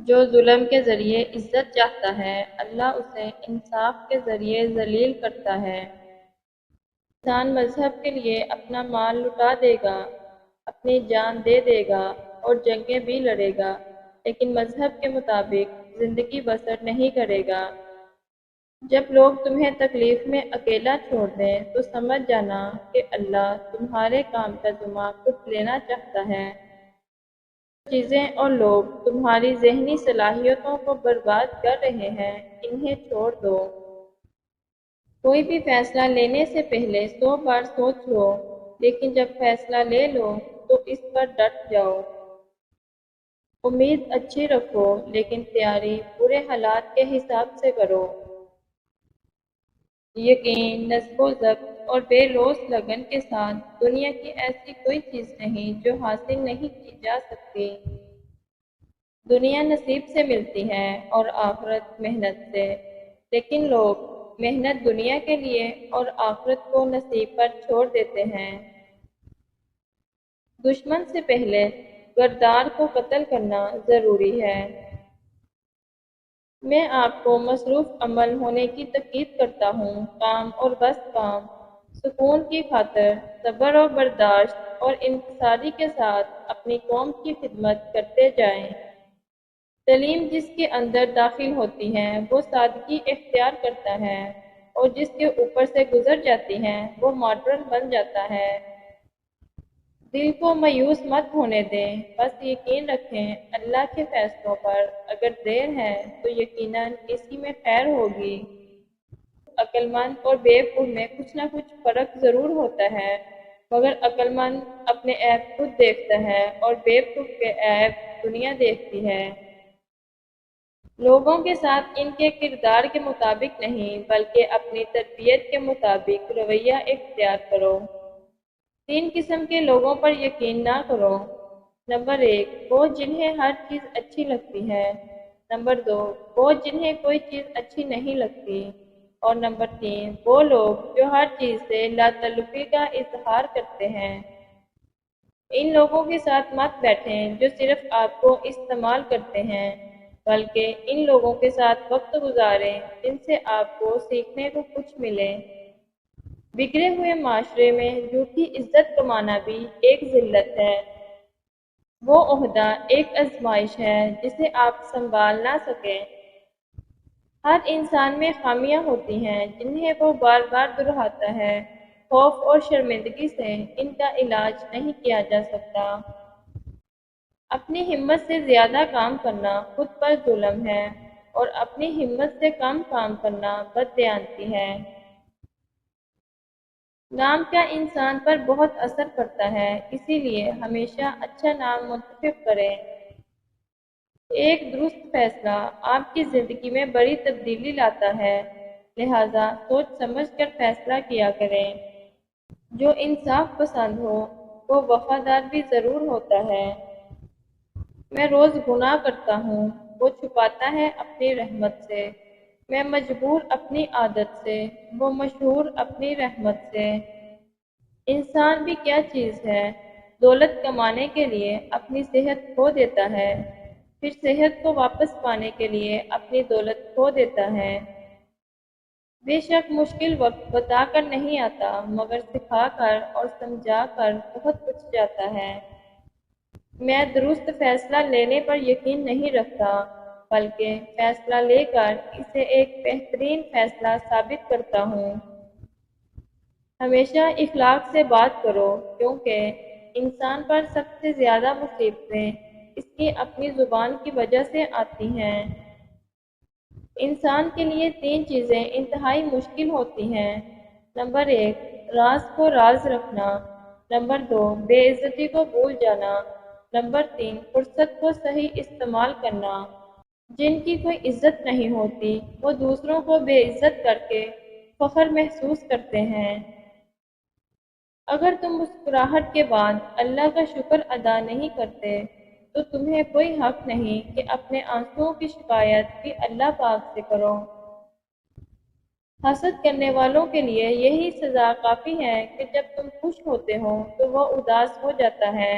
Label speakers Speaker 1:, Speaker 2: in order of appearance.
Speaker 1: جو ظلم کے ذریعے عزت چاہتا ہے اللہ اسے انصاف کے ذریعے ذلیل کرتا ہے۔ انسان مذہب کے لیے اپنا مال لٹا دے گا، اپنی جان دے دے گا اور جنگیں بھی لڑے گا، لیکن مذہب کے مطابق زندگی بسر نہیں کرے گا۔ جب لوگ تمہیں تکلیف میں اکیلا چھوڑ دیں تو سمجھ جانا کہ اللہ تمہارے کام کا ذمہ خود لینا چاہتا ہے۔ جو چیزیں اور لوگ تمہاری ذہنی صلاحیتوں کو برباد کر رہے ہیں انہیں چھوڑ دو۔ کوئی بھی فیصلہ لینے سے پہلے 100 بار سوچ لو، لیکن جب فیصلہ لے لو تو اس پر ڈٹ جاؤ۔ امید اچھی رکھو لیکن تیاری برے حالات کے حساب سے کرو۔ یقین، نصب و ضبط اور بے لوث لگن کے ساتھ دنیا کی ایسی کوئی چیز نہیں جو حاصل نہیں کی جا سکتی۔ دنیا نصیب سے ملتی ہے اور آخرت محنت سے، لیکن لوگ محنت دنیا کے لیے اور آخرت کو نصیب پر چھوڑ دیتے ہیں۔ دشمن سے پہلے غدار کو قتل کرنا ضروری ہے۔ میں آپ کو مصروف عمل ہونے کی تاکید کرتا ہوں، کام اور بس کام، سکون کی خاطر صبر و برداشت اور انکساری کے ساتھ اپنی قوم کی خدمت کرتے جائیں۔ تعلیم جس کے اندر داخل ہوتی ہے وہ سادگی اختیار کرتا ہے اور جس کے اوپر سے گزر جاتی ہے وہ ماڈرن بن جاتا ہے۔ دل کو مایوس مت ہونے دیں، بس یقین رکھیں اللہ کے فیصلوں پر۔ اگر دیر ہے تو یقیناً اسی میں خیر ہوگی۔ عقل مند اور بیوقوف میں کچھ نہ کچھ فرق ضرور ہوتا ہے، مگر عقل مند اپنے عیب خود دیکھتا ہے اور بیوقوف کے عیب دنیا دیکھتی ہے۔ لوگوں کے ساتھ ان کے کردار کے مطابق نہیں بلکہ اپنی تربیت کے مطابق رویہ اختیار کرو۔ 3 قسم کے لوگوں پر یقین نہ کرو۔ نمبر 1، وہ جنہیں ہر چیز اچھی لگتی ہے۔ نمبر 2، وہ جنہیں کوئی چیز اچھی نہیں لگتی۔ اور نمبر 3، وہ لوگ جو ہر چیز سے لا تعلقی کا اظہار کرتے ہیں۔ ان لوگوں کے ساتھ مت بیٹھیں جو صرف آپ کو استعمال کرتے ہیں، بلکہ ان لوگوں کے ساتھ وقت گزاریں جن سے آپ کو سیکھنے کو کچھ ملے۔ بگڑے ہوئے معاشرے میں جھوٹی عزت کمانا بھی ایک ذلت ہے۔ وہ عہدہ ایک آزمائش ہے جسے آپ سنبھال نہ سکیں۔ ہر انسان میں خامیاں ہوتی ہیں جنہیں وہ بار بار دہراتا ہے۔ خوف اور شرمندگی سے ان کا علاج نہیں کیا جا سکتا۔ اپنی ہمت سے زیادہ کام کرنا خود پر ظلم ہے اور اپنی ہمت سے کم کام کرنا بددیانتی ہے۔ نام کا انسان پر بہت اثر پڑتا ہے، اسی لیے ہمیشہ اچھا نام منتخب کریں۔ ایک درست فیصلہ آپ کی زندگی میں بڑی تبدیلی لاتا ہے، لہذا سوچ سمجھ کر فیصلہ کیا کریں۔ جو انصاف پسند ہو وہ وفادار بھی ضرور ہوتا ہے۔ میں روز گناہ کرتا ہوں، وہ چھپاتا ہے اپنی رحمت سے۔ میں مجبور اپنی عادت سے، وہ مشہور اپنی رحمت سے۔ انسان بھی کیا چیز ہے، دولت کمانے کے لیے اپنی صحت کھو دیتا ہے، پھر صحت کو واپس پانے کے لیے اپنی دولت کھو دیتا ہے۔ بے شک مشکل وقت بتا کر نہیں آتا، مگر سکھا کر اور سمجھا کر بہت کچھ جاتا ہے۔ میں درست فیصلہ لینے پر یقین نہیں رکھتا، بلکہ فیصلہ لے کر اسے ایک بہترین فیصلہ ثابت کرتا ہوں۔ ہمیشہ اخلاق سے بات کرو، کیونکہ انسان پر سب سے زیادہ مصیبتیں اس کی اپنی زبان کی وجہ سے آتی ہیں۔ انسان کے لیے 3 چیزیں انتہائی مشکل ہوتی ہیں۔ نمبر 1، راز کو راز رکھنا۔ نمبر 2، بے عزتی کو بھول جانا۔ نمبر 3، فرصت کو صحیح استعمال کرنا۔ جن کی کوئی عزت نہیں ہوتی وہ دوسروں کو بے عزت کر کے فخر محسوس کرتے ہیں۔ اگر تم مسکراہٹ کے بعد اللہ کا شکر ادا نہیں کرتے تو تمہیں کوئی حق نہیں کہ اپنے آنسوؤں کی شکایت بھی اللہ پاک سے کرو۔ حسد کرنے والوں کے لیے یہی سزا کافی ہے کہ جب تم خوش ہوتے ہو تو وہ اداس ہو جاتا ہے۔